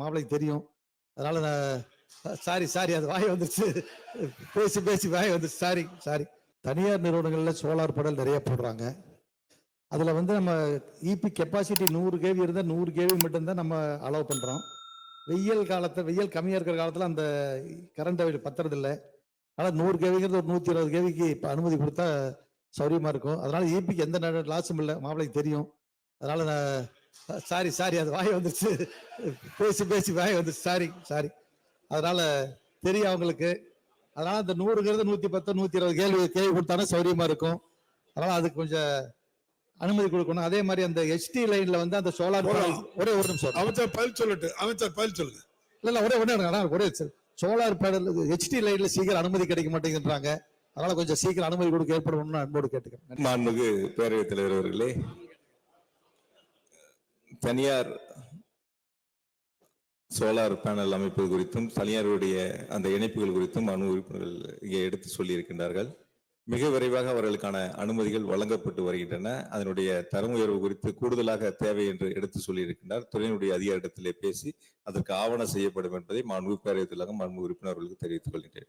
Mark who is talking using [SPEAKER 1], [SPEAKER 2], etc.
[SPEAKER 1] மாப்பிளைக்கு தெரியும். அதனால நான் சாரி அது வாய் வந்துருச்சு. பேசி வாய் வந்துருச்சு. சாரி. தனியார் நிறுவனங்கள்ல சோலார் பேனல் நிறைய போடுறாங்க. அதுல நம்ம இபி கெப்பாசிட்டி 100 கேவி இருந்தா 100 கேவி மட்டும்தான் நம்ம அலோவ் பண்றோம். வெயில் கம்மியா இருக்கிற காலத்துல அந்த கரண்ட் பத்துறது இல்லை. ஆனால் 100 கேவிங்கிறது ஒரு 120 கேவிக்கு இப்போ அனுமதி கொடுத்தா சௌரியமா இருக்கும். அதனால இபிக்கு எந்த லாஸும் இல்லை, மாப்பிளைக்கு தெரியும். அதனால நான் சாரி அது வாய் வந்துருச்சு. பேசி வாய் வந்துருச்சு. சாரி. அதனால தெரியும் அவங்களுக்கு. அதனால அந்த 100ங்கிறது 110 120 கேள்வி கொடுத்தாலும் சௌரியமா இருக்கும். அதனால அதுக்கு கொஞ்சம் அனுமதி கொடுக்கணும். அதே மாதிரி அந்த HT லைன்ல அந்த சோலார் ஒரே ஒரு நிமிஷம்
[SPEAKER 2] அமைச்சர் பதில் சொல்லுங்க.
[SPEAKER 1] இல்ல ஒரே சோலார் பேனல் HT லைன்ல சீக்கிரம் அனுமதி கிடைக்க மாட்டேங்குறாங்க. அதனால கொஞ்சம் சீக்கிரம் அனுமதி கொடுக்க ஏற்படும் அன்போடு கேட்டுக்கிறேன்.
[SPEAKER 3] மாண்புமிகு பேரவைத் தலைவர் அவர்களே, தனியார் சோலார் பேனல் அமைப்பு குறித்தும் தனியாருடைய அந்த இணைப்புகள் குறித்தும் உறுப்பினர்கள் இங்கே எடுத்து சொல்லி இருக்கின்றார்கள். மிக விரைவாக அவர்களுக்கான அனுமதிகள் வழங்கப்பட்டு வருகின்றன. அதனுடைய தரம் உயர்வு குறித்து கூடுதலாக தேவை என்று எடுத்து சொல்லி இருக்கின்றார். துறையினுடைய அதிகாரிடத்திலே பேசி அதற்கு ஆவணம் செய்யப்படும் என்பதை மாண்புமிகு பேரவைத் தலைவர் மாண்புமிகு உறுப்பினர்களுக்கு தெரிவித்துக் கொள்கின்றேன்.